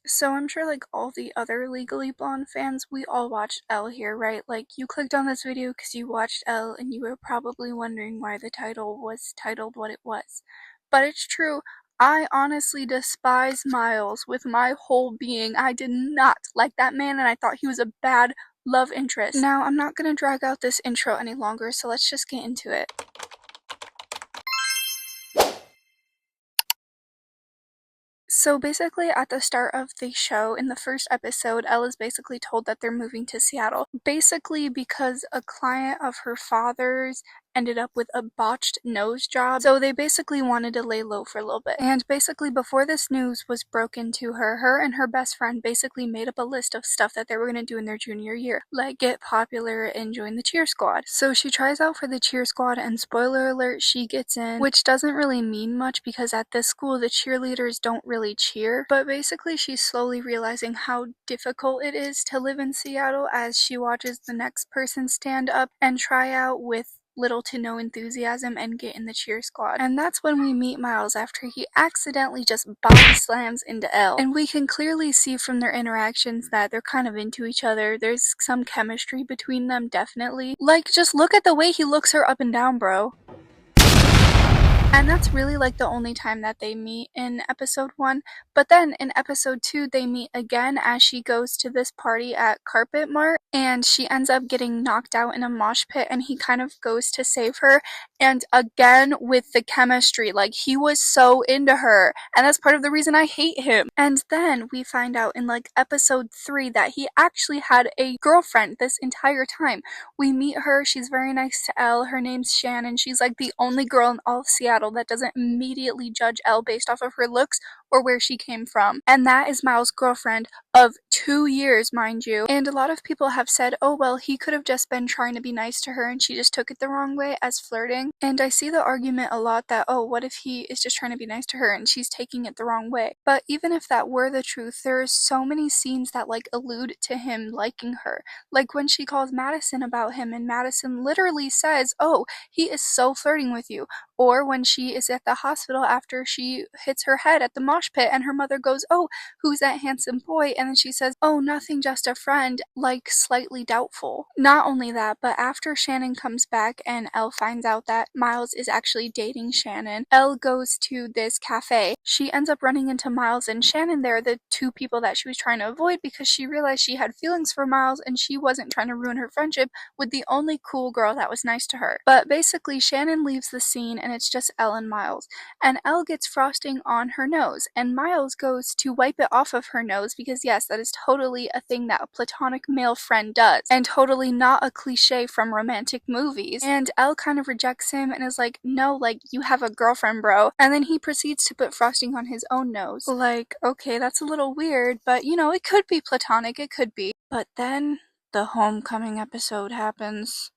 So I'm sure like all the other Legally Blonde fans, we all watched Elle here, right? Like you clicked on this video because you watched Elle and you were probably wondering why the title was titled what it was. But it's true, I honestly despise Miles with my whole being. I did not like that man and I thought he was a bad love interest. Now I'm not gonna drag out this intro any longer, so let's just get into it. So basically, at the start of the show, in the first episode, Elle is basically told that they're moving to Seattle. Basically, because a client of her father's ended up with a botched nose job, so they basically wanted to lay low for a little bit. And basically, before this news was broken to her, her and her best friend basically made up a list of stuff that they were going to do in their junior year, like get popular and join the cheer squad. So she tries out for the cheer squad, and spoiler alert, she gets in, which doesn't really mean much because at this school, the cheerleaders don't really cheer. But basically, she's slowly realizing how difficult it is to live in Seattle as she watches the next person stand up and try out with little to no enthusiasm and get in the cheer squad. And that's when we meet Miles after he accidentally just body slams into Elle. And we can clearly see from their interactions that they're kind of into each other. There's some chemistry between them, definitely. Like, just look at the way he looks her up and down, bro. And that's really like the only time that they meet in episode 1. But then in episode 2, they meet again as she goes to this party at Carpet Mart and she ends up getting knocked out in a mosh pit and he kind of goes to save her. And again with the chemistry, like he was so into her and that's part of the reason I hate him. And then we find out in like episode 3 that he actually had a girlfriend this entire time. We meet her, she's very nice to Elle, her name's Shannon, she's like the only girl in all of Seattle that doesn't immediately judge Elle based off of her looks or where she came from. And that is Miles' girlfriend of 2 years, mind you. And a lot of people have said, oh well, he could have just been trying to be nice to her and she just took it the wrong way as flirting. And I see the argument a lot that, oh, what if he is just trying to be nice to her and she's taking it the wrong way? But even if that were the truth, there are so many scenes that like allude to him liking her. Like when she calls Madison about him and Madison literally says, oh, he is so flirting with you. Or when she is at the hospital after she hits her head at the mosh pit and her mother goes, oh, who's that handsome boy? And then she says, oh, nothing, just a friend, like slightly doubtful. Not only that, but after Shannon comes back and Elle finds out that Miles is actually dating Shannon, Elle goes to this cafe. She ends up running into Miles and Shannon there, the two people that she was trying to avoid because she realized she had feelings for Miles and she wasn't trying to ruin her friendship with the only cool girl that was nice to her. But basically, Shannon leaves the scene and it's just Elle and Miles. And Elle gets frosting on her nose, and Miles goes to wipe it off of her nose because yes, that is totally a thing that a platonic male friend does, and totally not a cliche from romantic movies. And Elle kind of rejects him and is like, no, like, you have a girlfriend, bro. And then he proceeds to put frosting on his own nose. Like, okay, that's a little weird, but you know, it could be platonic, it could be. But then the homecoming episode happens.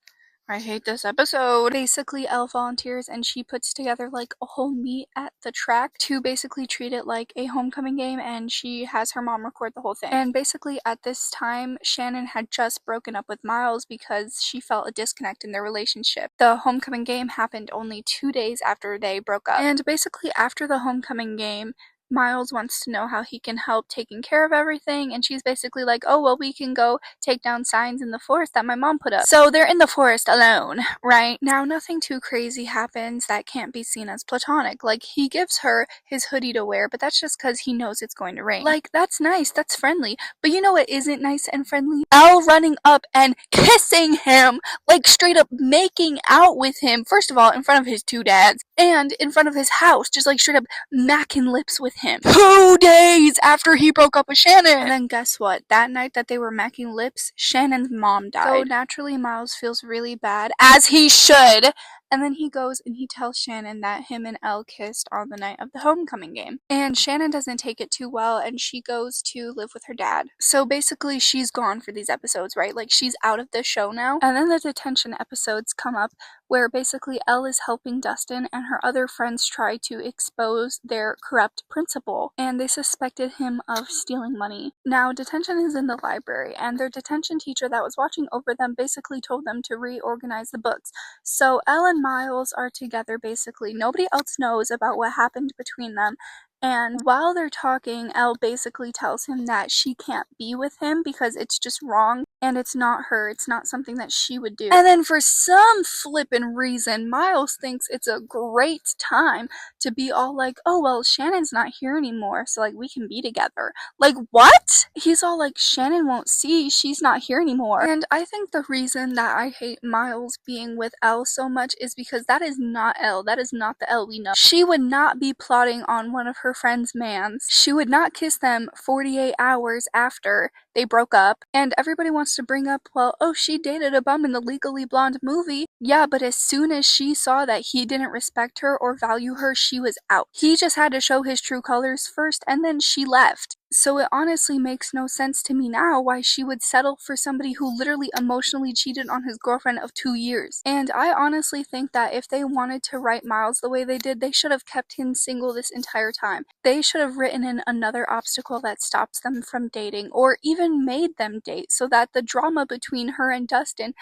I hate this episode. Basically, Elle volunteers and she puts together like a whole meet at the track to basically treat it like a homecoming game, and she has her mom record the whole thing. And basically at this time, Shannon had just broken up with Miles because she felt a disconnect in their relationship. The homecoming game happened only 2 days after they broke up. And basically after the homecoming game, Miles wants to know how he can help taking care of everything, and she's basically like, oh, well, we can go take down signs in the forest that my mom put up. So they're in the forest alone, right? Now, nothing too crazy happens that can't be seen as platonic. Like, he gives her his hoodie to wear, but that's just because he knows it's going to rain. Like, that's nice, that's friendly. But you know what isn't nice and friendly? Elle running up and kissing him, like straight up making out with him, first of all, in front of his 2 dads, and in front of his house, just like straight up macking lips with him 2 days after he broke up with Shannon. And then guess what? That night that they were macking lips, Shannon's mom died. So naturally, Miles feels really bad, as he should. And then he goes and he tells Shannon that him and Elle kissed on the night of the homecoming game. And Shannon doesn't take it too well and she goes to live with her dad. So basically she's gone for these episodes, right? Like she's out of the show now. And then the detention episodes come up where basically Elle is helping Dustin and her other friends try to expose their corrupt principal. And they suspected him of stealing money. Now detention is in the library and their detention teacher that was watching over them basically told them to reorganize the books. So Elle and Miles are together basically. Nobody else knows about what happened between them. And while they're talking, Elle basically tells him that she can't be with him because it's just wrong and it's not her, it's not something that she would do. And then for some flippin' reason, Miles thinks it's a great time to be all like, oh well, Shannon's not here anymore, so like we can be together. Like, what? He's all like, Shannon won't see, she's not here anymore. And I think the reason that I hate Miles being with Elle so much is because that is not Elle. That is not the Elle we know. She would not be plotting on one of her friend's mans. She would not kiss them 48 hours after they broke up. And everybody wants to bring up, well, oh, she dated a bum in the Legally Blonde movie. Yeah, but as soon as she saw that he didn't respect her or value her, she was out. He just had to show his true colors first, and then she left. So it honestly makes no sense to me now why she would settle for somebody who literally emotionally cheated on his girlfriend of 2 years. And I honestly think that if they wanted to write Miles the way they did, they should have kept him single this entire time. They should have written in another obstacle that stops them from dating, or even made them date, so that the drama between her and Dustin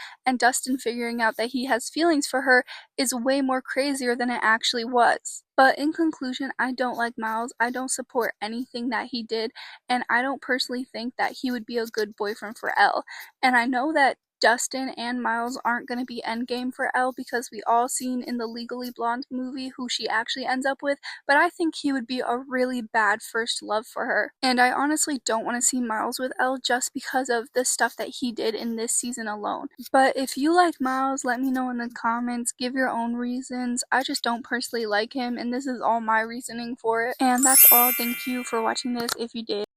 figuring out that he has feelings for her is way more crazier than it actually was. But in conclusion, I don't like Miles. I don't support anything that he did, and I don't personally think that he would be a good boyfriend for Elle. And I know that Dustin and Miles aren't going to be endgame for Elle because we all seen in the Legally Blonde movie who she actually ends up with, but I think he would be a really bad first love for her. And I honestly don't want to see Miles with Elle just because of the stuff that he did in this season alone. But if you like Miles, let me know in the comments, give your own reasons. I just don't personally like him, and this is all my reasoning for it. And that's all. Thank you for watching this if you did.